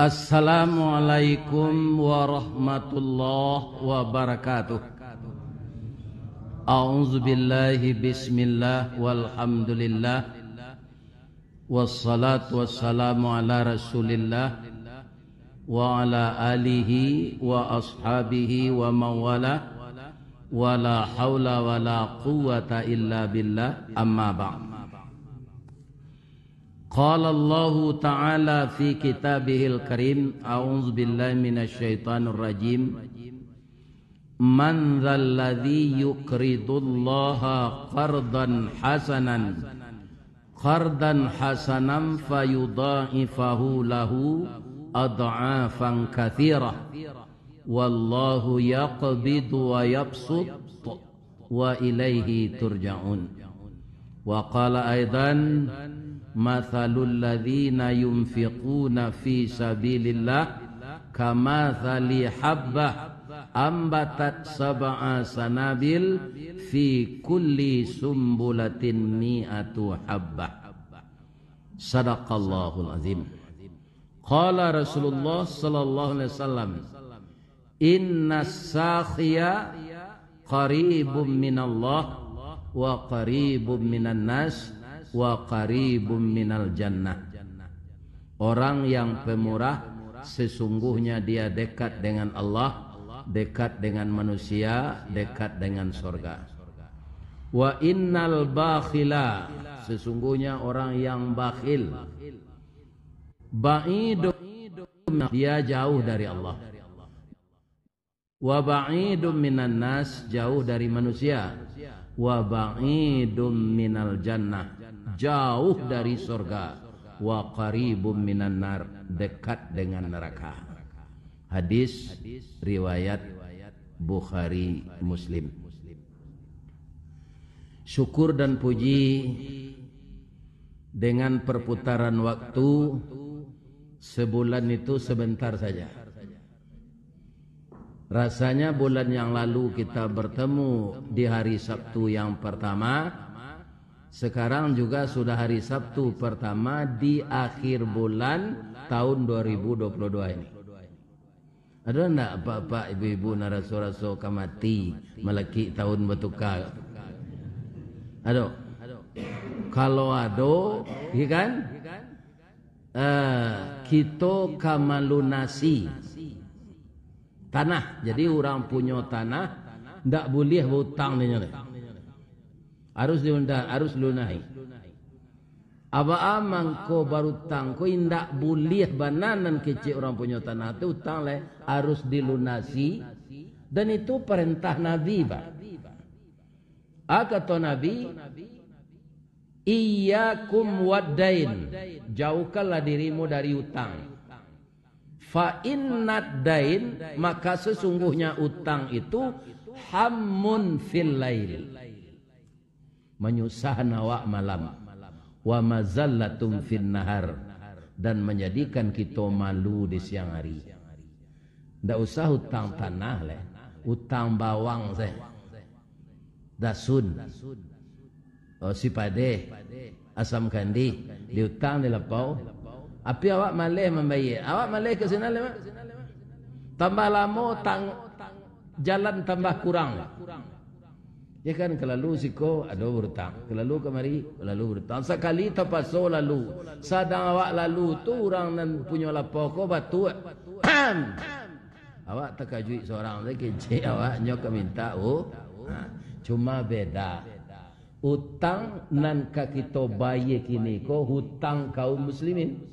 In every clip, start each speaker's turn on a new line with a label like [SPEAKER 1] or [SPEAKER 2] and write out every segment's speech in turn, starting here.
[SPEAKER 1] Assalamualaikum warahmatullahi wabarakatuh. A'udzu billahi bismillah walhamdulillah wassalatu wassalamu ala Rasulillah wa ala alihi wa ashabihi wa mawala wala haula wala quwwata illa billah, amma ba'd. Qala Allah Ta'ala fi kitabihil karim, a'udzu billahi minasyaitonir rajim. Man dzal ladzi yuqridullaha qardan hasanan fayudha'ifahu lahu ad'afan katsirah. Wallahu yaqbidu wa yabsut wa ilaihi turja'un. Wa qala aidan mathalul ladzina yunfiquna fi sabilillah kamathali habbah ambatat sab'a sanabil fi kulli sumbulatin mi'atu habbah. Sadaqallahul azim. Qala Rasulullah sallallahu alaihi wasallam, innas sakhiya qaribum minallah wa qaribum minan nas wa qaribum minal jannah. Orang yang pemurah sesungguhnya dia dekat dengan Allah, dekat dengan manusia, dekat dengan surga. Wa innal bakhila, sesungguhnya orang yang bakhil, ba'idum, dia jauh dari Allah. Wa ba'idum minan nas, jauh dari manusia. Wa ba'idum minal jannah, jauh dari surga. Wa qaribum minan nar, dekat dengan neraka. Hadis riwayat Bukhari Muslim. Syukur dan puji dengan perputaran waktu sebulan itu sebentar saja. Rasanya bulan yang lalu kita bertemu di hari Sabtu yang pertama. Sekarang juga sudah hari Sabtu pertama di akhir bulan tahun 2022 ini. Ada enggak bapak ibu-ibu naraso-raso kamati meleki tahun bertukar? Ada. Kalau ada, ya kan? Kita kamalunasi tanah. Jadi orang punya tanah ndak boleh hutang dengan. Harus lunahi. Apa amang ko baru tang ko indak boleh bananan kecil orang punya tanah tu utang le harus dilunasi, dan itu perintah Nabi ba. Kata Nabi, iyyakum waddain, jauhkanlah dirimu dari utang. Fa innad dain, maka sesungguhnya utang itu hammun fil lail, menyusahkan awak malam, wa mazallatum fin nahar, dan menjadikan kita malu di siang hari. Ndak usah hutang tanah le, hutang bawang saya, dasun, sipade, asam kandi, diutang di lepau. Api awak malih membayar, awak malih ke sana le, tambah lama jalan tambah kurang. Ya kan, kelalu siko ada berutang, kelalu kemari lalu berutang. Sekali terpaso lalu, sadang awak lalu tu orang nan punya lapau ko batu. Awak terkajui seorang lagi kecil awak nyok minta cuma beda. Utang nan ka kita bayar kini ko hutang kaum muslimin.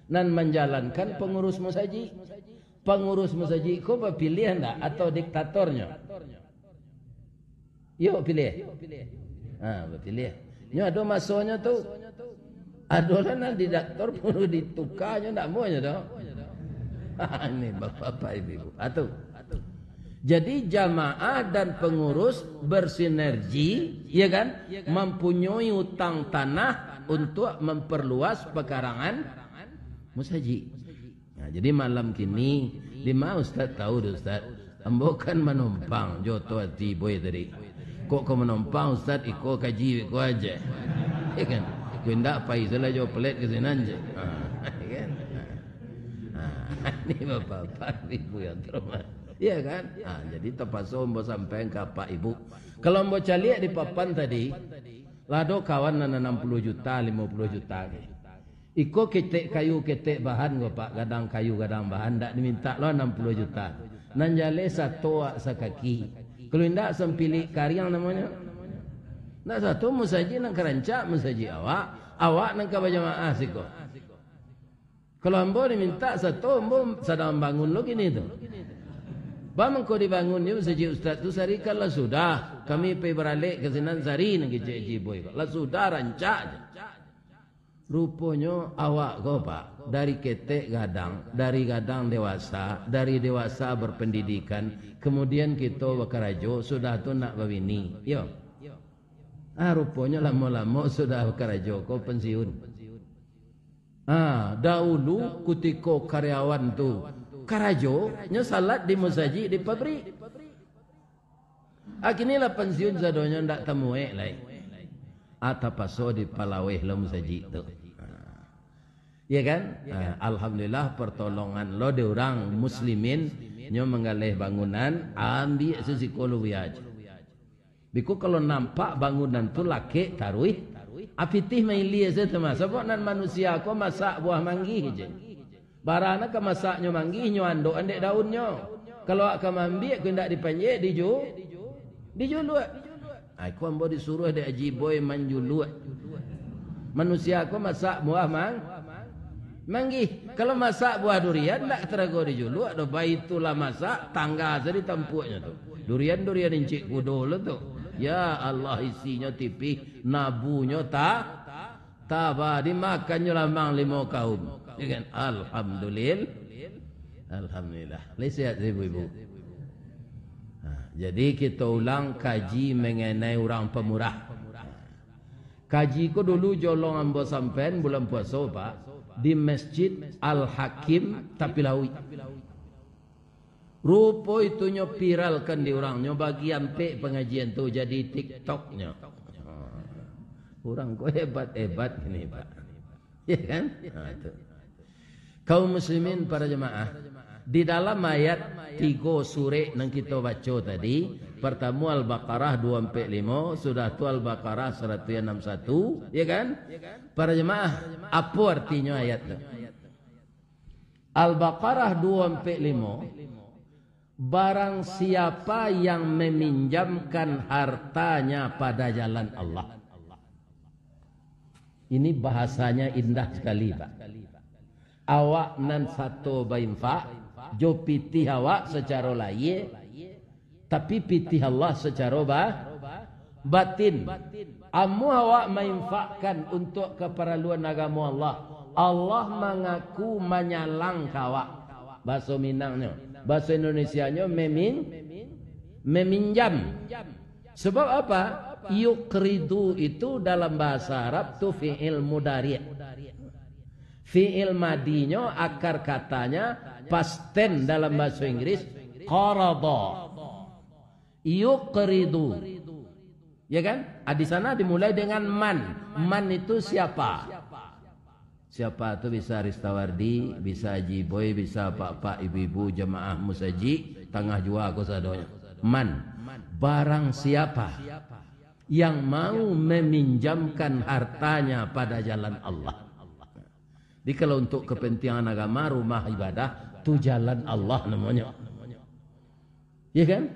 [SPEAKER 1] Nan menjalankan pengurus masaji. Pengurus masaji ko berpilih ndak atau diktatornya? Yuk pilih. Pilih. Nya ada masanya tu. Adolah nan didaktor perlu ditukarnya ndak maunya dah. Ini bapak-bapak ibu-ibu. Jadi jamaah dan pengurus bersinergi, ya kan? Mempunyai utang tanah untuk memperluas pekarangan musaji. Nah, jadi malam kini lima ustaz tahu ustaz, ambo kan menumpang joto hati boy tadi. Kok kau menumpang ustaz, iko kaji iko aja. Ya kan? Kau ndak pai salah jo pelet ke sini aja. Kan? Ini bapak-bapak ibu yang terhormat. Iya kan? Jadi terpaksa mbok sampean ke Pak Ibu. Kalau mbok caliak di papan tadi, lado kawan nana 60 juta, 50 juta. Iko ketek kayu ketek bahan go Pak, gadang kayu gadang bahan ndak diminta lo 60 juta. Nan jale satu sakaki. Kalau ndak sempili karyang namanya. Ndak satu musaji nang kerancak musaji awak nang ka jamaah siko. Kalau ambo diminta satu ambo sedang bangun lo gini tu. Bang kau dibangun ni musaji ustaz tu sarikanlah sudah. Kami pergi beralik ke sinan sari nang kecik boy. Lah sudah rancak je. Rupanya awak kau Pak dari ketek gadang, dari gadang dewasa, dari dewasa berpendidikan, kemudian kita berkerajo sudah tu nak bawini. Yo. Rupanya lama-lama sudah berkerajo kau pensiun. Dahulu ketika karyawan tu karajo nya salat di musaji di pabrik. Akinilah pensiun sadonya ndak temue lai. Atapaso di palaweh lo musaji tu. Ya kan? Alhamdulillah pertolongan lo de orang muslimin nyo menggalih bangunan ambil sesikolo wiaj. Biku kalau nampak bangunan tu laki taruih apitih maili aja teman. Sebab nan manusia ko masak buah manggi je. Barana ka masaknya manggi nyo ando andek daunnya. Kalau akan ambil ko ndak dipanjek dijuluat. Aku ambo disuruh de aji boy manjuluat. Manusia ko masak buah manggi. Kalau masak buah durian ndak terago dijuluat do baitulah masak tangga jadi tempuknya tu. Durian encik kudo lo tu. Ya Allah isinya tipih, nabunya tak dimakannya lamang 5 kaum. Ya kan? Alhamdulillah. Lihat ibu-ibu. Jadi kita ulang kaji mengenai orang pemurah. Kaji ko dulu jolong ambo sampean bulan puasa Pak di Masjid Al-Hakim Tapilawi. Rupo itunya viralkan di orangnya bagian pengajian tu jadi TikToknya. Orang ko hebat-hebat ini Pak. Ya kan? Kaum muslimin para jemaah, di dalam ayat 3 surah yang kita baca tadi, pertama Al-Baqarah 245, sudah tu Al-Baqarah 161, ya kan? Para jemaah, apa artinya ayat itu? Al-Baqarah 245, barang siapa yang meminjamkan hartanya pada jalan Allah. Ini bahasanya indah sekali Pak. Awak nan satu bainfa, jo pitih awak secara lahir, tapi pitih Allah secara batin. Amu awak mainfakkan untuk keperluan agama Allah. Allah mengaku menyalang kawak. Bahasa Minangnya, bahasa Indonesianya meminjam. Sebab apa? Yuqridu itu dalam bahasa Arab tu fi'il mudhari'. Fi'il madinya akar katanya past tense dalam bahasa Inggris qarada. Yuqridu. Ya kan? Di sana dimulai dengan man. Man itu siapa? Siapa itu bisa Ristawardi, bisa Haji Boy, bisa pak-pak, ibu-ibu, jemaah musaji, tengah jua aku sadonya. Man. Barang siapa yang mau meminjamkan hartanya pada jalan Allah. Jadi kalau untuk kepentingan agama, rumah ibadah, itu jalan Allah namanya. Ya kan?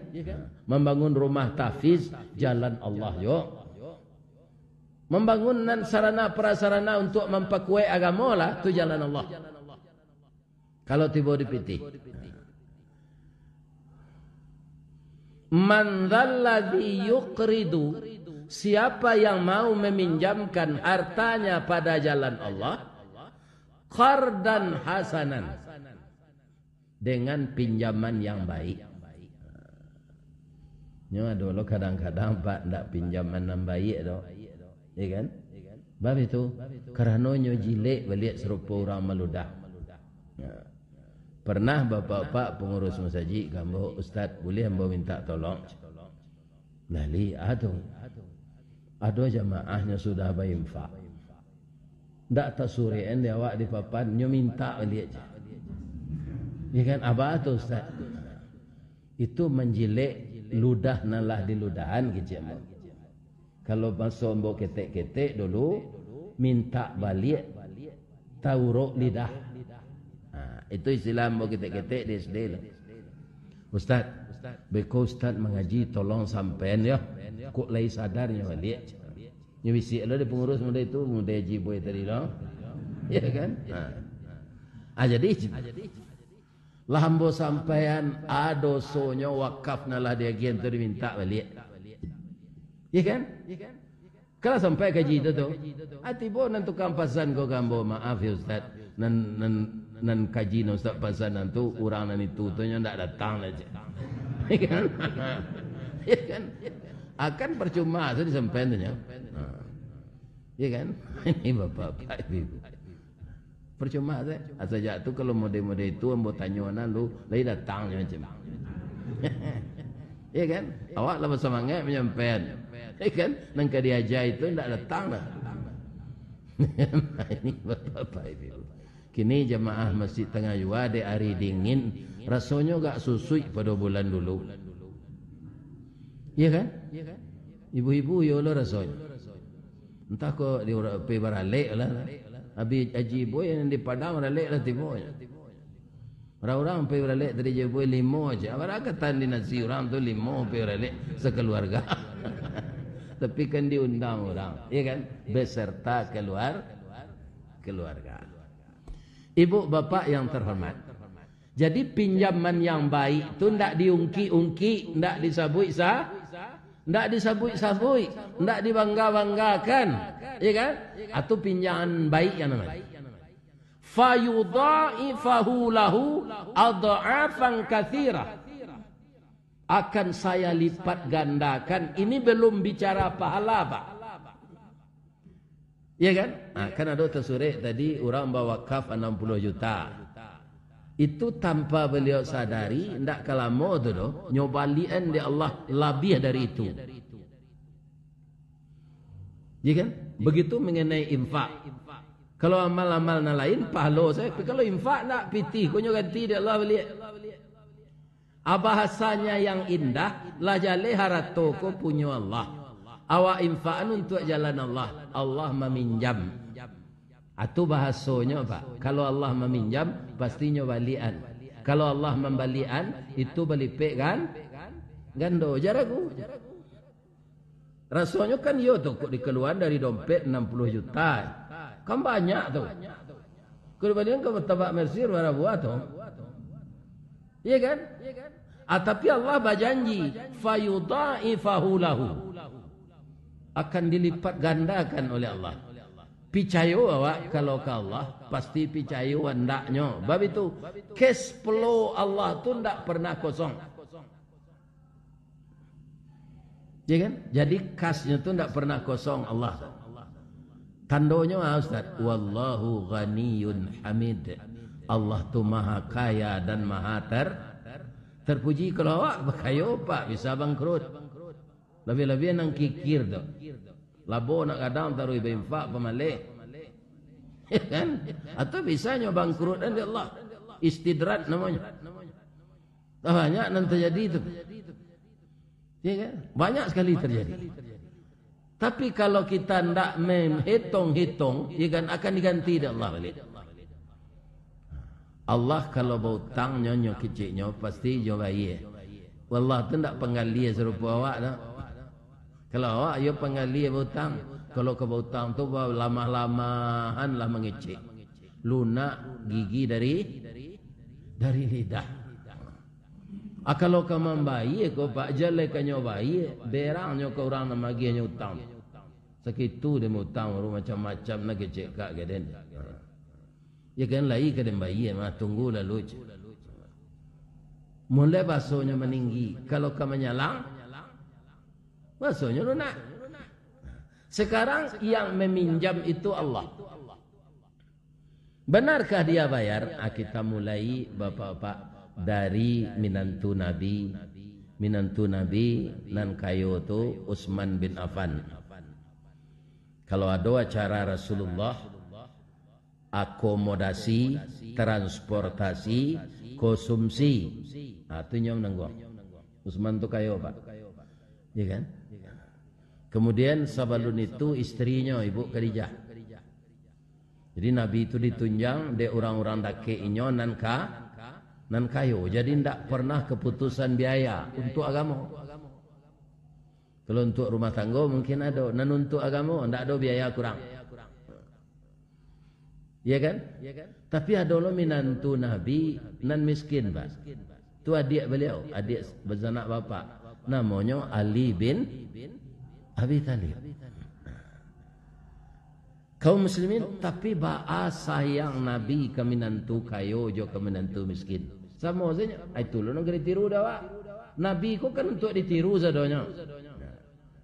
[SPEAKER 1] Membangun rumah tahfiz, jalan Allah yo. Membangun sarana prasarana untuk memperkuat agama lah, itu jalan Allah. Kalau tiba dipitih. Man dzalladzi yuqridu, siapa yang mau meminjamkan hartanya pada jalan Allah, qardan hasanan, dengan pinjaman yang baik. Nyo dulu kadang-kadang Pak ndak pinjaman yang baik do. Ya kan? Bab itu karena nyo jilek balik serupa orang meludah. Pernah bapak-bapak pengurus masjid gambo, Ustaz boleh hamba minta tolong. Lali ada jamaahnya sudah bayinfa. Ndak tasurian dia awak di papan nyo minta balik aja. Ya kan apa tu Ustaz? Itu menjilik ludah nalah di ludahan kecil. Kalau masuk mbok ketek-ketek dulu minta balik tauruk lidah. Itu istilah mbok ketek-ketek di SD lah. Ustaz, beko Ustaz mengaji tolong sampean ya. Kok lai sadarnya balik. Nya bisi ada pengurus muda itu, muda haji boy tadi lah. Ya kan? Jadi lah hambo sampean ado sonyo wakaf nalah dia gian tu diminta balik. Ya kan? Kalau sampai kaji itu tu, atibo nan tukang pasan ko gambo maaf ya Ustaz. Nan kaji no Ustaz pasan nantu orang nan itu tu nya ndak datang aja. Ya kan? Ya kan? Akan percuma tu disampaikan tu nya. Ya kan? Ini bapak-bapak ibu. Percuma tu. Asal jatuh kalau mode-mode itu ambo tanyonan lu lai datang macam. Ya kan? Awak lah bersemangat menyampaikan. Ya kan? Nang ka diajar itu ndak datang dah. Ini bapak-bapak ibu. Kini jemaah Masjid Tengah Jua di hari dingin rasanya gak susui pada bulan dulu. Ya kan? Ibu-ibu ya Allah rasanya. Entah kok di orang pergi beralik lah. Habis haji boy yang di Padang beralik lah tiba. Orang-orang pergi beralik dari haji boy 5 aja. Apa kata di nasi orang tu 5 pergi beralik sekeluarga. Tapi kan diundang orang. Ya kan? Beserta keluarga. Ibu bapak yang terhormat. Jadi pinjaman yang baik itu tidak diungki-ungki, tidak disabui-sabui. Tidak disabui-sabui, tidak dibangga-banggakan, ya kan? Atau pinjaman baik yang namanya. Fayudha'ifahu lahu adha'afan katsira. Akan saya lipat gandakan. Ini belum bicara pahala, Pak. Ya kan? Kan ada tersurat tadi orang bawa wakaf 60 juta. Itu tanpa beliau sadari, tidak kalamo tu doh, nyobalian di Allah lebih dari itu. Ya kan? Begitu mengenai infak. Kalau amal-amal lain, pahala saya. Tapi kalau infak nak pitih, kau ganti di Allah balik. Bahasanya yang indah, la jale harato ko punya Allah. Awak infaan untuk jalan Allah. Allah meminjam. Atau bahasanya Pak, kalau Allah meminjam pastinya balian. Kalau Allah membalian itu balipek kan? Gando jaraku. Rasanya kan yo tu kok dikeluaran dari dompet 60 juta. Kan banyak tu. Kemudian kamu tabak Mesir bara buat tu. Iya kan? Tapi Allah berjanji fayudha'ifahu lahu. Akan dilipat gandakan oleh Allah. Picayo awak kalau ke Allah pasti picayo hendaknya. Bab itu cash flow Allah tu ndak pernah kosong. Ya kan? Jadi kasnya tu ndak pernah kosong Allah. Tandonya Ustaz, wallahu ghaniyun hamid. Allah tu maha kaya dan maha terpuji. Kalau awak berkayo Pak bisa bangkrut. Lebih-lebih nang kikir tu. Labo nak kadang taruh infak pemalik. Ya kan? Atau bisanya bangkrut dan Allah. Istidrat namanya. Banyak nanti terjadi itu. Ya kan? Banyak sekali terjadi. Tapi kalau kita tidak menghitung-hitung, ya kan akan diganti oleh Allah balik. Allah kalau berhutang nyonya kecilnya pasti jawab iya. Wallah tu tidak penggali serupa awak dah. Kalau awak ia penggali berhutang, kalau ke berhutang tu lama-lamahan lah mengecek. Lunak gigi dari lidah. Kalau kau membayi, kau pak jalai kau bayi, berangnya kau orang nama gianya hutang. Sekitu dia hutang, orang macam-macam nak kecek kak gaden. Ya kan lagi kadang bayi, mah tunggu lalu. Mulai basuhnya meninggi. Kalau kau menyalang, basuhnya lunak. Sekarang yang meminjam itu Allah. Benarkah dia bayar? Kita mulai bapak-bapak dari minantu Nabi nan kayo tu Utsman bin Affan. Kalau ada acara Rasulullah, akomodasi, transportasi konsumsi. Tu nyom nangguang. Usman tu kayo pak. Ya kan? Kemudian sabalun itu istrinya Ibu Khadijah. Jadi Nabi itu ditunjang de orang-orang dake inyo nan kayo. Jadi ndak pernah keputusan biaya untuk agama. Kalau untuk rumah tangga mungkin ada, nan untuk agama ndak ada biaya kurang. Ya kan? Tapi ada lo minantu Nabi nan miskin pak. Tu adik beliau, adik bersanak bapa. Namanya Ali bin Abi Talib. Kaum muslimin tapi ba'a sayang Nabi ke minantu kayo jo ke minantu miskin. Sama saja. Itu lo nak ditiru dah pak. Nabi ko kan untuk ditiru sadonya.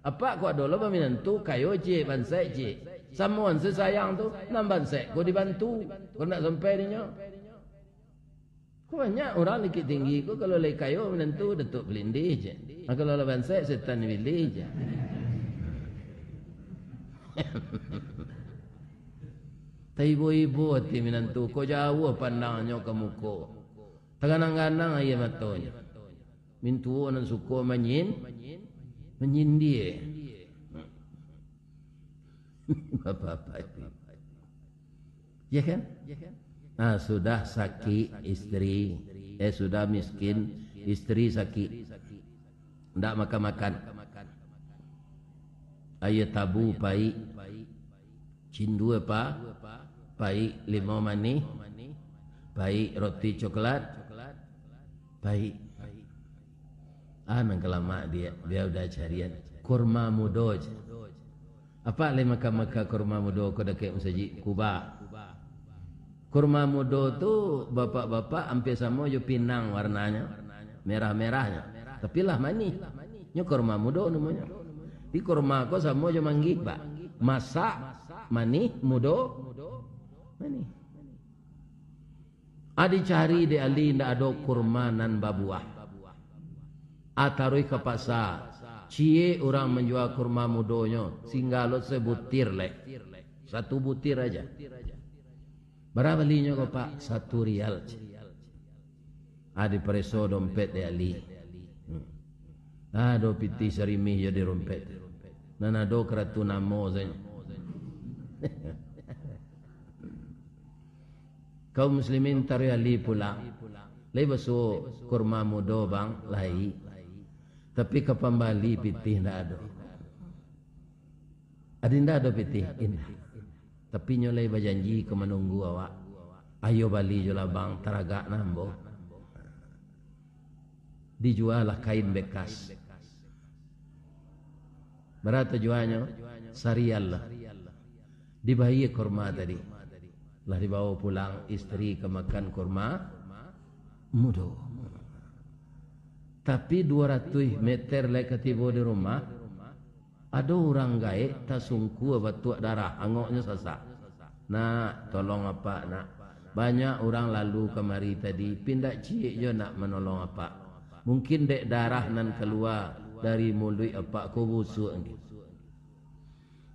[SPEAKER 1] Apa ko ada lo minantu kayo je bansai je. Samuan sesayang tu nam bansai ko dibantu. Ko nak sampai ni nyo. Ko banyak orang dikit tinggi ko kalau lek kayo minantu datuk belindih je. Kalau lo bansai setan pilih je. Tak ibu-ibu hati minantu ko jauh pandangnya ke muka. Terganang-ganang ayah matanya. Mintu nan suka menyindir. Bapak-bapak. Ya kan? Nah, sudah sakit istri, sudah miskin, istri sakit. Ndak makan-makan. Ayah tabu pai. Cindu apa? Pai limau manis. Pai roti coklat. Pai. Nang kelama dia udah carian kurma mudo. Apa le makan kurma mudo ko dekat masjid Kuba. Kurma mudo tu bapak-bapak hampir sama jo pinang warnanya, merah-merahnya. Tapi lah manis. Nyo kurma mudo namanya. Di kurma ko sama jo manggih, Pak. Masak manis mudo manis. Adi cari de ali ndak ada kurma nan babuah. Atarui ke pasar. Cie orang menjual kurma mudonyo singgalo sebutir le. Satu butir aja. Berapa belinya kok Pak? 1 rial. Adi preso dompet de ali. Ado piti serimi jadi dompet. Nana do keratu namo saja. Kaum muslimin tariali pula. Lai baso kurma mudo bang lai. Tapi kepambali pitih ndak ada. Adinda ada pitih indah. Tapi nyolai berjanji ke menunggu awak. Ayo bali jola bang teragak nambo. Dijual lah kain bekas. Berapa jualnya? Sarial lah. Dibayi kurma tadi. Lah dibawa pulang istri ke makan kurma mudo. Tapi 200 meter lek ketibo di rumah ada orang gaib tasungku batuak darah angoknya sasak. Nak tolong apa nak? Banyak orang lalu kemari tadi pindah ciek je nak menolong apa. Mungkin dek darah nan keluar dari mulut apa ko busuk ni.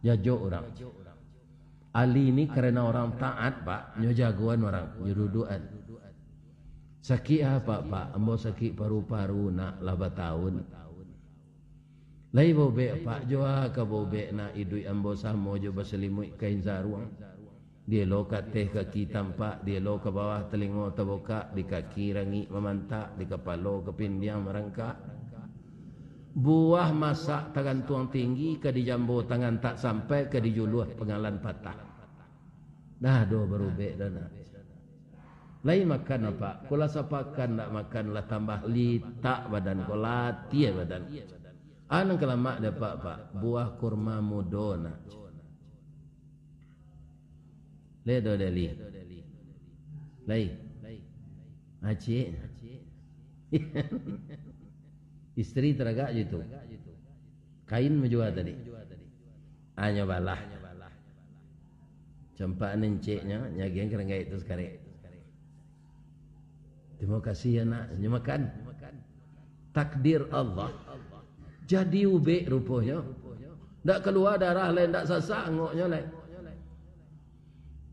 [SPEAKER 1] Jajo orang. Ali ni kerana orang taat Pak, nyo jagoan orang, nyeruduan. Sakit apa Pak? Ambo sakit paru-paru nak 8 tahun. Lai bobe Pak joa ka bobe nak idui ambo samo jo baselimut kain saruang. Dia lo kat teh kaki tampak, dia lo ke bawah telingo terbuka, di kaki rangi memantak, di kepala kepindiang merangkak. Buah masak tangan tuang tinggi, ke di jambu tangan tak sampai, ke di juluh pengalan patah. Dah do berubek dah nak. Lai makan apa? Kula sapakan nak makan lah tambah litak badan ko latih badan. Anang kelamak dapat Pak, buah kurma mudo nak. Ledo dali. Lai. Acik. Istri teragak je tu. Kain menjual tadi. Hanya balah. Campak nenciknya, nyageng kerenggai itu sekarang. Terima kasih ya nak, makan. Takdir Allah. Jadi ube rupanya. Tak keluar darah lain, tak sasak ngoknya lain.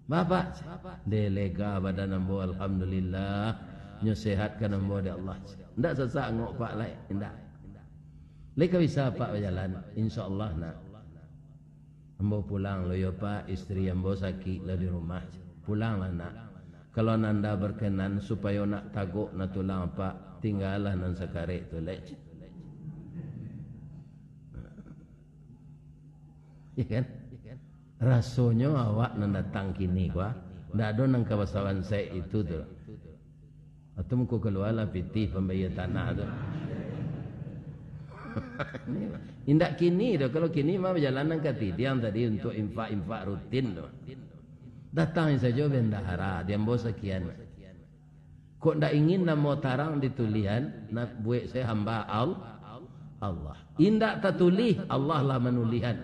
[SPEAKER 1] Bapak, delega badan ambo alhamdulillah. nyo sehat kan ambo de Allah. Ndak sesak ngok pak lai, ndak. Leka bisa pak berjalan, insyaallah nak. Ambo pulang lo yo pak, istri ambo sakit lo di rumah. Pulanglah nak. Kalau nanda berkenan supaya nak taguk na tulang pak, tinggallah nan sekarek tu lek. Ya kan? Rasanya awak nan datang kini gua, ndak ada nang kawasan saya itu tu. Atau muka keluar lah piti pembayar tanah tu. Indak kini tu, kalau kini mah perjalanan ke Tidiang tadi untuk infak rutin tu. Datang saja bendahara, dia bawa sekian. Kok ndak ingin nama tarang ditulihan, nak buat saya hamba Allah. Indak tertulih, Allah lah menulihan.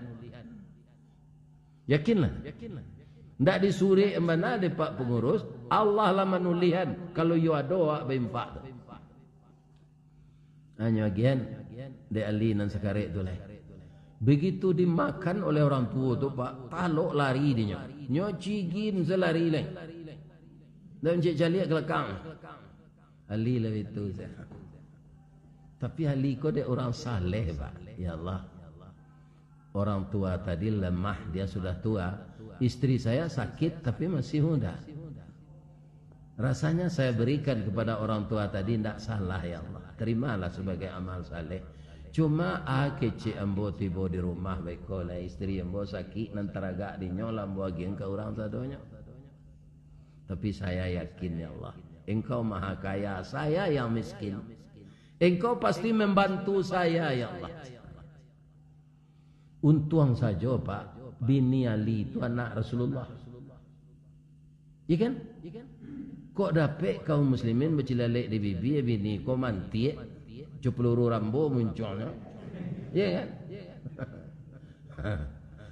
[SPEAKER 1] Yakinlah. Ndak disuri mana de pak pengurus, Allah lah menulihan kalau you ada awak berinfak tu. Hanya gian de ali nan sekarek tu lah. Begitu dimakan oleh orang tua tu pak, taluk lari dia. Nyo cigin selari lah. Dan cik caliak kelakang. Ali lah itu. Tapi Ali ko dia orang saleh pak. Ya Allah. Orang tua tadi lemah, dia sudah tua. Istri saya sakit tapi masih muda. Rasanya saya berikan kepada orang tua tadi tidak salah ya Allah. Terimalah sebagai amal saleh. Cuma kecik ambo tiba di rumah baik lah istri ambo sakit nanti agak dinyolam ambo agian ke orang sadonya. Tapi saya yakin ya Allah, Engkau maha kaya, saya yang miskin. Engkau pasti membantu saya ya Allah. Untung saja pak, bini Ali itu anak Rasulullah. Ikan? Kok dapat kaum muslimin bercilalek di bibi bini kau manti 10 rambu munculnya. Ya kan?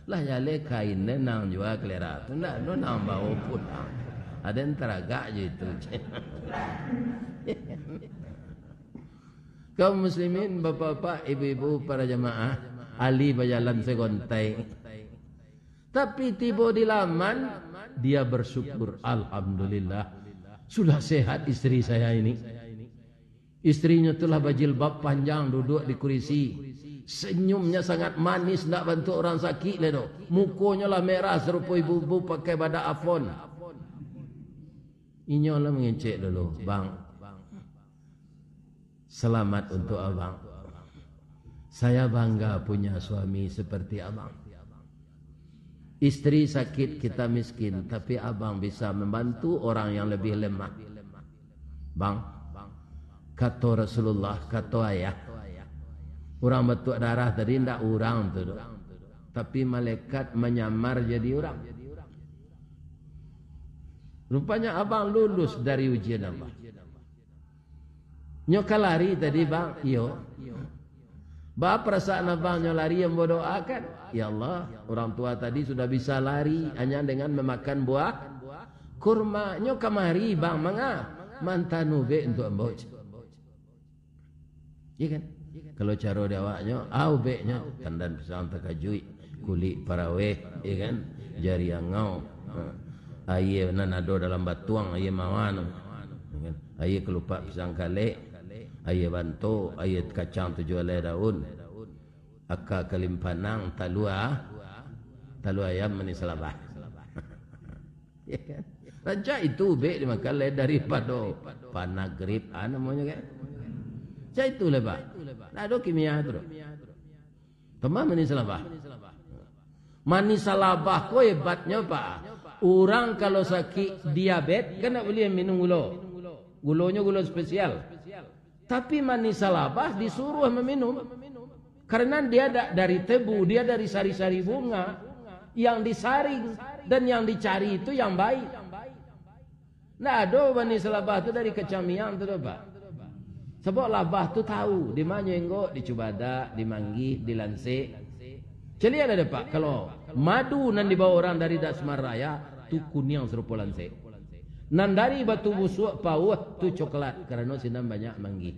[SPEAKER 1] Lah jale kainnya nang jual kelera tu nak nang bawa pulang. Ada yang teragak je itu. Kaum muslimin, bapak-bapak, ibu-ibu, para jamaah, Ali berjalan segontai. Tapi tiba di laman, dia bersyukur, alhamdulillah, sudah sehat istri saya ini. Istrinya telah berjilbab panjang duduk di kursi. Senyumnya sangat manis, nak bantu orang sakit le. Mukanya lah merah serupa ibu-ibu pakai badak afon. Inyo lah mengecek dulu, bang. Selamat untuk abang. Saya bangga punya suami seperti abang. Istri sakit, kita miskin, tapi abang bisa membantu orang yang lebih lemah. Bang, kata Rasulullah, kata ayah, orang betuk darah tadi tidak orang tu, tapi malaikat menyamar jadi orang. Rupanya abang lulus dari ujian Allah. Nyoka lari tadi bang, iyo. Bah perasaan abang lari yang berdoakan, ya Allah, orang tua tadi sudah bisa lari hanya dengan memakan buah kurma. Nyoka mari bang, mangap mantanu be untuk amboj. Iya kan? Kalau cara dawaknya, au be-nya tandan pisang takajui, kulit paraweh, iya kan? Jari angau. Aye nanado dalam batuang, aye mawan. Aye kelupa pisang kale, aye banto, aye kacang 7 helai daun. Aka kelimpanang talua ayam manis labah. Ya kan? Raja itu be dimakan le daripada panagrib namanya kan. Saya itu le Pak. Ada kimia tu. Teman manis labah. Manis labah ko hebatnya Pak. Orang kalau sakit diabetes kan tak boleh minum gula. Gulanya gula spesial. Tapi manis labah disuruh meminum. Karena dia dari tebu, dia dari sari-sari bunga yang disaring dan yang dicari itu yang baik. Nah, ada manis labah itu dari kecamian tu Pak. Sebab labah tu tahu di mana engkau di Cubada, di Manggih, di Lansik. Jadi ada Pak, kalau madu nan dibawa orang dari Dasmar Raya tu kuning serupa Lansik. Nan dari Batu Busuk Pauh tu coklat karena sinam banyak Manggih.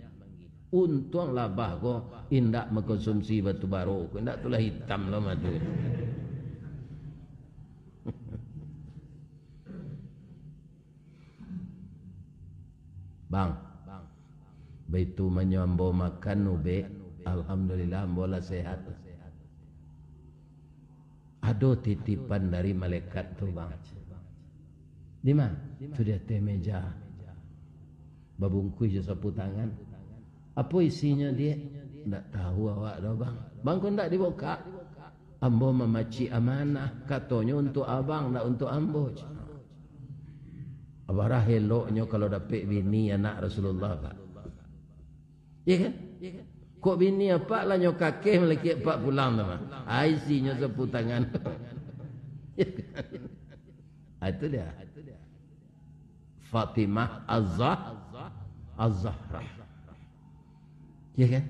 [SPEAKER 1] Untung labah ko indak mengkonsumsi batu baru, indak tulah hitam lah madu. Bang, begitu menyambo makan nube, alhamdulillah bola sehat. Ada titipan dari malaikat tuh bang. Di mana? Itu dia teh meja. Babungkus sapu tangan. Apa isinya dia? Tak tahu awak dah bang. Bang kau tak dibuka. Ambo memaci amanah. Katanya untuk abang, tak untuk ambo. Abarah eloknya kalau dapat bini anak Rasulullah pak. Ya kan? Kok bini apa lah nyok kakek melaki apa pulang tu mah. Isinya sapu tangan. Itu dia. Fatimah Az-Zahra. Ya kan?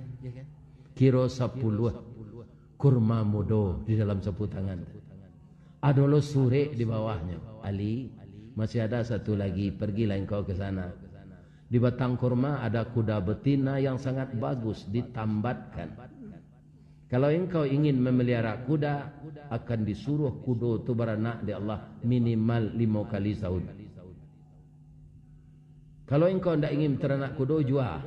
[SPEAKER 1] Kira 10 kurma mudo di dalam sapu tangan. Ada lo sure di bawahnya. Ali, masih ada satu lagi, pergilah engkau ke sana. Di batang kurma ada kuda betina yang sangat bagus ditambatkan. Kalau engkau ingin memelihara kuda, akan disuruh kuda itu beranak di Allah minimal 5 kali tahun. Kalau engkau tidak ingin teranak kuda, jual.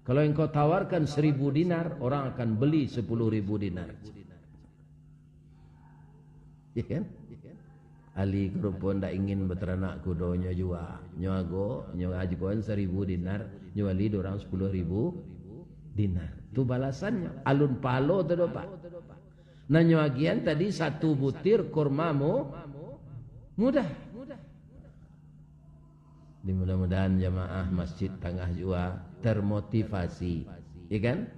[SPEAKER 1] Kalau engkau tawarkan 1000 dinar, orang akan beli 10.000 dinar. Ya kan? Ali kerupun tidak ingin berteranak kudonya juga. Nyago, nyago 1000 dinar, nyuali orang 10.000 dinar. Itu balasannya. Alun palo tu pak. Nah nyagian tadi 1 butir kurmamu mudah. Mudah-mudahan jamaah masjid tengah jua termotivasi, ya kan?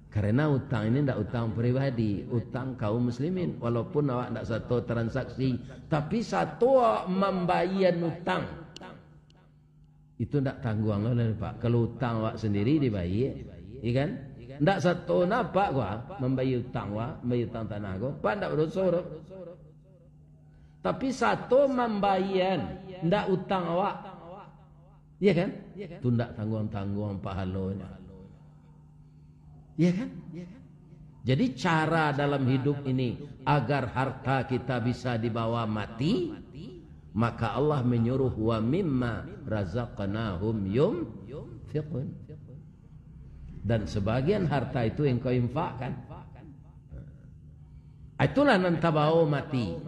[SPEAKER 1] Karena utang ini tidak utang pribadi, utang kaum muslimin. Walaupun awak tidak satu transaksi, tapi satu membayar utang. Itu tidak tanggung oleh pak. Kalau utang awak sendiri dibayar, ya kan? Tidak satu napa gua membayar utang awak, membayar utang tanah gua, pak tidak berdosa. Tapi satu membayar, tidak utang awak, ya kan? Itu tidak tanggung-tanggung pahalanya. Ya kan? Jadi cara dalam hidup ini agar harta kita bisa dibawa mati, maka Allah menyuruh wa mimma razaqnahum yunfiqun. Dan sebagian harta itu engkau infakkan. Itulah nantabau mati.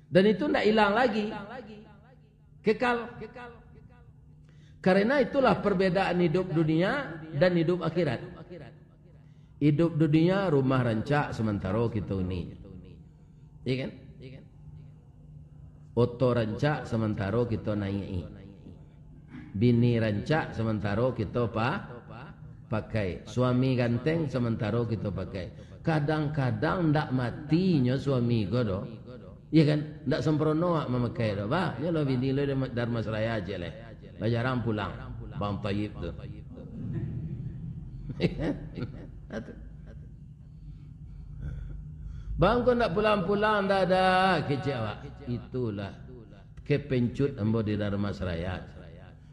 [SPEAKER 1] Dan itu tidak hilang lagi. Kekal. Karena itulah perbedaan hidup dunia dan hidup akhirat. Hidup dunia rumah rancak sementara kita ini. Iya kan? Oto rancak sementara kita naik. Bini rancak sementara kita pakai. Suami ganteng sementara kita pakai. Kadang-kadang ndak matinya suami godo. Iya kan? Ndak sempurna memakai dah. Bah, ya lo bini lo dari Masraya aja leh. Jarang pulang Bang Tayyib tu. Bang kau nak pulang-pulang dah ada kecewa. Itulah kepencut ambo di Dharma Seraya.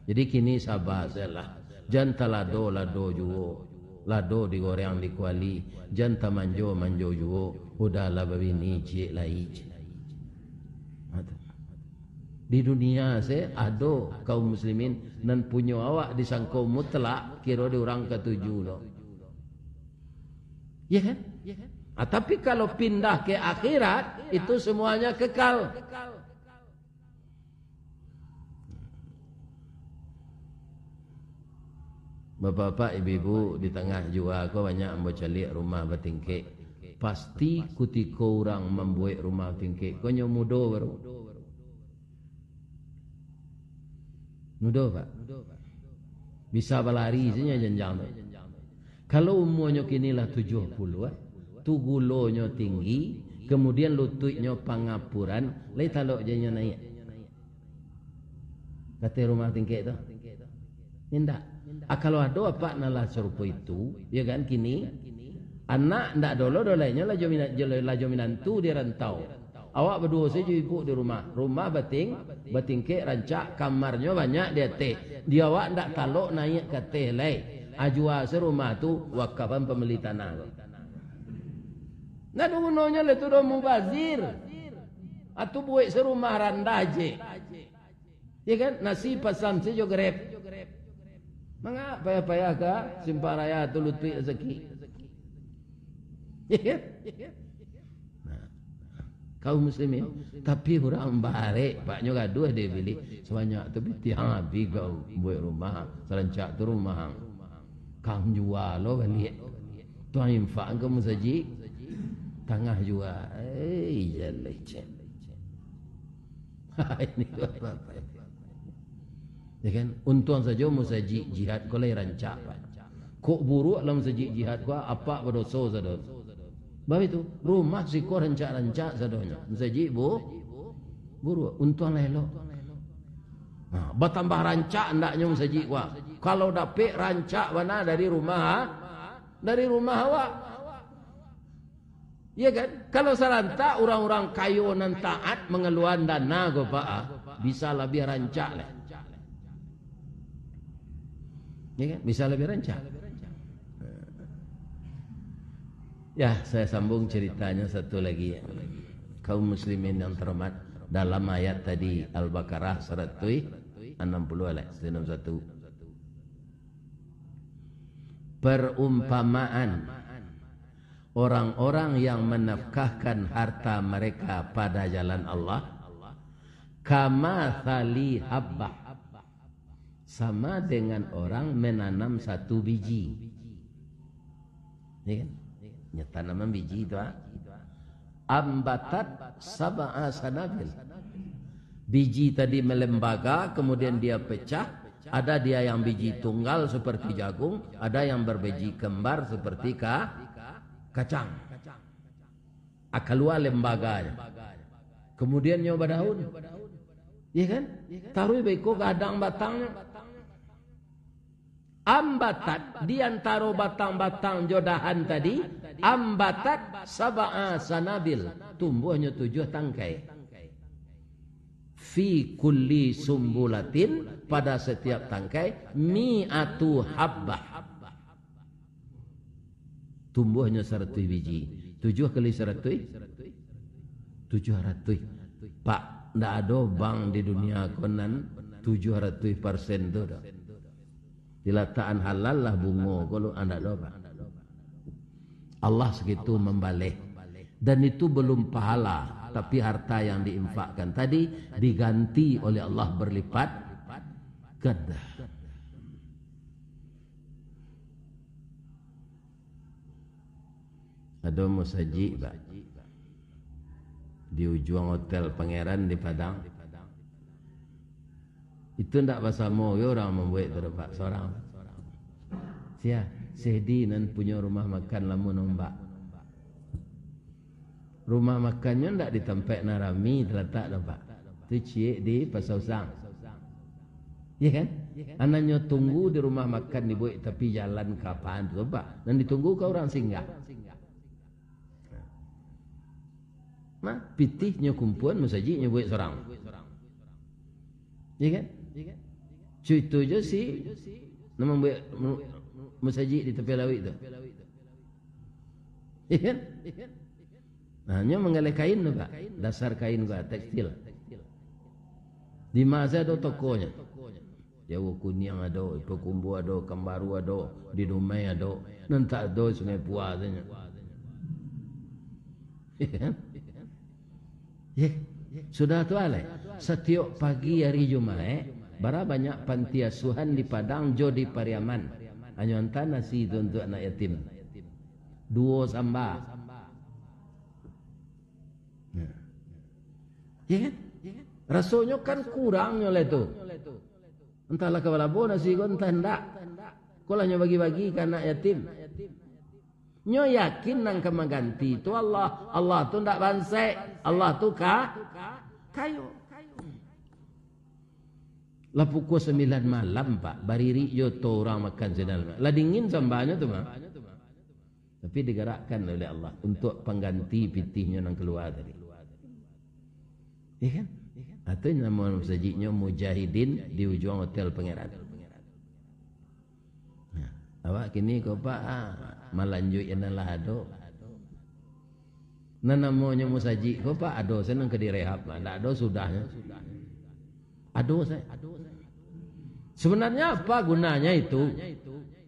[SPEAKER 1] Jadi kini sabar sajalah. Jangan lado juo. Lado digoreng di kuali. Jangan manjo juo. Udahlah babini cik lai. Di dunia ada kaum muslimin dan punya awak disangkau mutlak kira di orang ke-7 loh. Ya kan? Tapi kalau pindah ke akhirat itu semuanya kekal. Bapak-bapak, ibu-ibu di tengah jua kau banyak membaca lihat rumah bertingkik. Pasti ketika orang membuat rumah bertingkik kau nyomudo baru. Mudah pak. Bisa berlari saja jenjang tu. Kalau umurnya kinilah 70, tu gulonya tinggi, kemudian lututnya pangapuran, lai talok jenya naik. Kata rumah tinggi tu. Tidak. Kalau ada apa nalah serupa itu, ya kan kini anak ndak dolo dolainya lajo minantu di rantau. Awak berdua saja ibu di rumah. Rumah batingke rancak kamarnya banyak dia teh. Dia awak ndak talok naik ke teh lai. Ajua serumah tu wakafan pembeli tanah. Ndak ada gunanya le tu dah mubazir. Atau buat serumah rendah je. Ya kan? Nasi pasam saja grab. Mangga payah-payah ka simpang raya tu lutui rezeki. Ya kan? Nah, kaum muslimin tapi orang barek paknya gaduh dia pilih sebanyak tu tiang habis kau buat rumah serencak tu rumah kang jual lo balik tuan infak ke musajid tengah jual jalan cek ini apa ya kan untung saja musajid jihad kau lai rancak kok buruk dalam musajid jihad kau apa berdosa sadar bahawa itu rumah si kau rancak-rancak sadonya musajid buruk untung elok bertambah rancak hendaknya musajid kau kalau dapat rancak mana dari rumah awak ya kan kalau sarantak orang-orang kayu nan taat mengeluarkan dana kau pak bisa lebih rancak lah ya kan bisa lebih rancak. Ya, saya sambung ceritanya satu lagi. Kaum muslimin yang terhormat, dalam ayat tadi Al-Baqarah 161 perumpamaan orang-orang yang menafkahkan harta mereka pada jalan Allah kama thali habbah, sama dengan orang menanam satu biji. Ya kan? Tanaman biji itu ambatat sab'a sanabil. Biji tadi melembaga, kemudian dia pecah. Ada dia yang biji tunggal seperti jagung, ada yang berbiji kembar seperti kacang. Keluar lembaganya. Kemudian nyoba daun. Iya kan? Taruh beko gadang batangnya. Ambatat di antara batang-batang jodahan tadi, ambatat sab'a sanabil, tumbuhnya 7 tangkai. Fi kulli sumbulatin, pada setiap tangkai mi'atu habbah, tumbuhnya 100 biji. 7 kali 100 700. Pak, ndak ada bank di dunia konan 700% tu dah. Dilataan halal lah bunga kalau anda doa. Allah segitu membalik. Dan itu belum pahala, tapi harta yang diinfakkan tadi diganti oleh Allah berlipat ganda. Ada musajid Pak, di ujung hotel Pangeran di Padang. Itu ndak bahasa moyo orang membuat terdapat seorang. Sia, sedi nan punya rumah makan lamun nombak. Rumah makannya ndak di tempat narami terletak dah Pak. Tu cik di Pasar Usang. Ya kan? Anaknya tunggu di rumah makan dibuat tapi jalan kapan tu Pak. Dan ditunggu ke orang singgah. Nah, pitihnya kumpulan musajidnya buat seorang. Ya kan? Itu je si nama buat masjid di tepi laut tu. Ya kan? Hanya mengalih kain tu Pak. Dasar kain Pak, tekstil. Di masa ada tokonya. Jawa Kunyang ada, Pekumbu ada, Kambaru ada, di Dumai ada, nanti ada Sungai Puah saja. Ya kan? Ya. Sudah tu alai. Setiap pagi hari Jumat, bara banyak panti asuhan di Padang jo di Pariaman. Hanya hantar nasi itu untuk anak yatim. 2 sambal. Ya kan? Rasanya kan kurangnya lah itu. Entahlah kepala bo nasi kau entah hendak. Kau lah bagi-bagi ke anak yatim. Nyo yakin nang kemaganti itu Allah. Allah tu ndak bansek. Allah tu kayu. Lah pukul 9 malam Pak, bariri yo to orang makan sedal. Lah dingin sambanya tu Pak. Tapi digerakkan oleh Allah untuk pengganti pitihnya nang keluar tadi. Ya kan? Atau nama masjidnya Mujahidin di ujung hotel Pangeran. Nah, awak kini kau Pak malanjut yang lah ado. Nah namanya musajid kau Pak ado senang ke direhab lah. Tak ado sudahnya. Ado saya. Sebenarnya apa gunanya itu?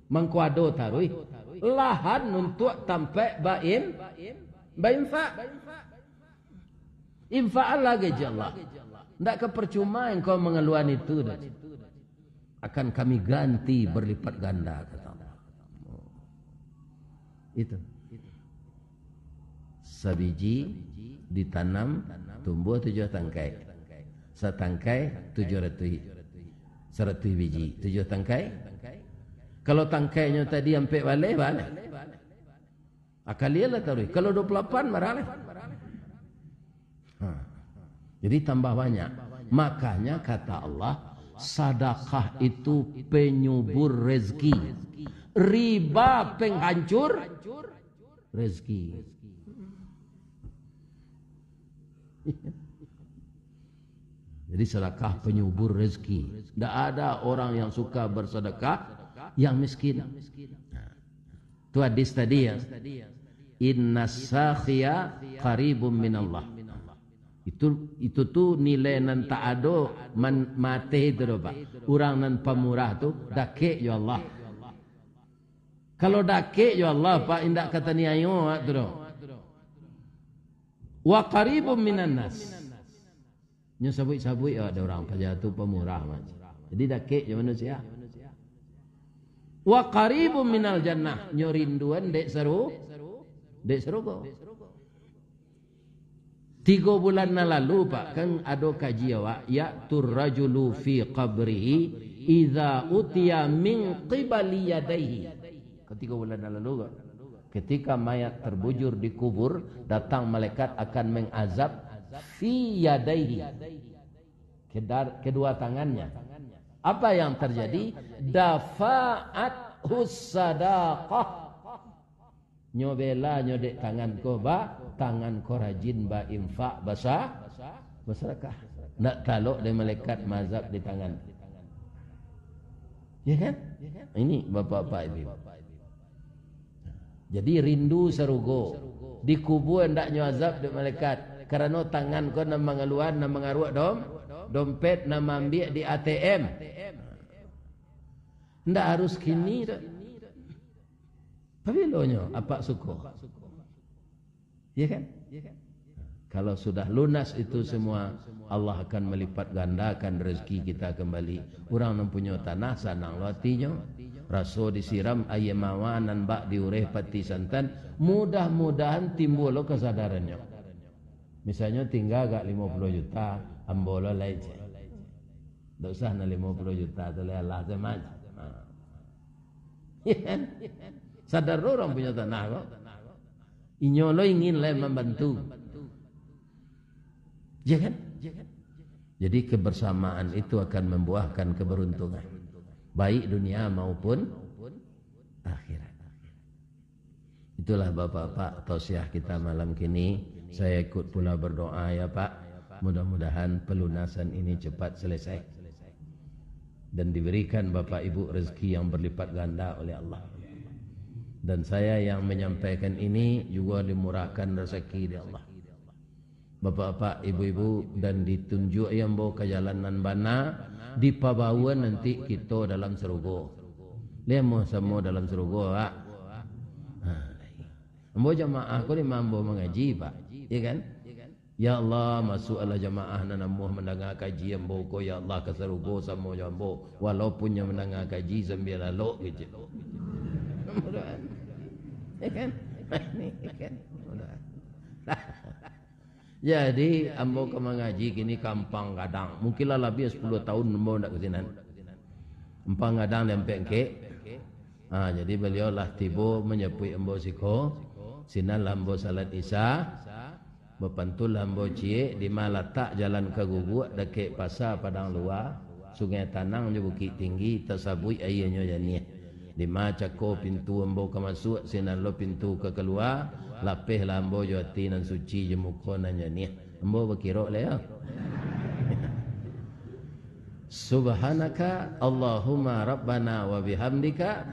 [SPEAKER 1] Mengkuado tarui. Lahan untuk tampai infak. Infak lagi Allah. Tidak kepercuma engkau mengeluhan itu. Akan kami ganti berlipat ganda, kata Allah. Itu. Sabiji ditanam, tumbuh 7 tangkai. Setangkai 700 biji. 7 tangkai. Kalau tangkainya tadi sampai balik. Akalilah taruh. Kalau 28 marah. Jadi tambah banyak. Makanya kata Allah, sedekah itu penyubur rezeki. Riba penghancur rezeki. Jadi sedekah penyubur rezeki. Tidak ada orang yang suka bersedekah yang miskin. Itu hadis tadi ya. Inna sakhiya qaribum minallah. Itu tuh nilai nan tak ada mati itu doh, Pak. Orang nan pemurah tu dake ya Allah. Kalau dake ya Allah, Pak, indak kata ni ayo tu doh. Wa qaribum minan nas. Nya sabui-sabui ada orang paja tu pemurah macam. Jadi dake ya manusia. Wa qaribum minal jannah. Nyo rinduan dek seru. Dek seru go. 3 bulan lalu, Pak, kan ada kaji awak, ya'tur rajulu fi qabrihi idza utiya min qibali yadayhi. Ketika bulan lalu, ketika mayat terbujur di kubur, datang malaikat akan mengazab fi yadayhi, kedua tangannya. Apa yang terjadi? Dafa'at hussadaqah. Nyobela nyodek tangan ko ba, tangan ko rajin ba infak bersedekah. Nak taluk dari malaikat mazab di tangan. Ya kan? Ini bapak-bapak ibu. Jadi rindu serugo. Di kubur ndak nyazab di malaikat. Karena tangan ko nak mengeluar, nak mengaruak dompet, nak ambil di ATM. Ndak harus kini dah. Pavilonyo apa suku? Ya kan? Kalau sudah lunas itu semua, Allah akan melipat gandakan rezeki kita kembali. Orang yang punya tanah sanang lotinyo, raso disiram ayemawanan bak diureh pati santan, mudah-mudahan timbul lo kesadarannya. Misalnya tinggal gak 50 juta, ambolo lece. Tak usah na 50 juta, tu Allah semaj. Ya kan? Sadar orang punya tanah kok. Inyo lo ingin lah membantu. Ya kan? Jadi kebersamaan itu akan membuahkan keberuntungan. Baik dunia maupun akhirat. Itulah bapak-bapak tausiah kita malam kini. Saya ikut pula berdoa ya Pak. Mudah-mudahan pelunasan ini cepat selesai. Dan diberikan bapak ibu rezeki yang berlipat ganda oleh Allah. Dan saya yang menyampaikan ini juga dimurahkan rezeki dari Allah. Bapak-bapak, ibu-ibu, dan ditunjuk yang bawa ke jalanan bana, dipabawa nanti kita dalam serugo. Lemo semua dalam serugo, Pak. Ambo jamaah ko ni mambo mengaji, Pak. Ya kan? Ya Allah, masuklah jamaah nanamuh mendengar kaji ambo ko, ya Allah ke serugo semua jambo, walaupun yang mendengar kaji sambil lalu gitu. Ya kan? Ini kan. Jadi ambo ke mengaji kini kampang kadang. Mungkinlah lebih 10 tahun ambo ndak ke sini. Empang kadang sampai ke. Jadi beliau lah tiba menyepui ambo siko. Sinan ambo salat Isya. Bepantul ambo cie di malatak jalan ke Guguk dekat pasar Padang Luar, Sungai Tanang di Bukit Tinggi, tersabui airnya jani. Di macako pintu ambo ke masuk, sinan lo pintu ke keluar, lapih lambo jati nan suci jemuko nan jani. Ambo berkira le ya. Subhanaka Allahumma rabbana wa bihamdika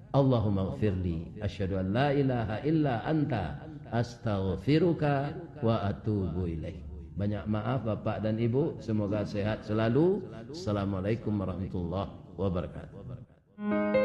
[SPEAKER 1] Allahumma ighfirli asyhadu an la ilaha illa anta astaghfiruka wa atubu ilaik. Banyak maaf Bapak dan Ibu, semoga sehat selalu. Assalamualaikum warahmatullahi wabarakatuh.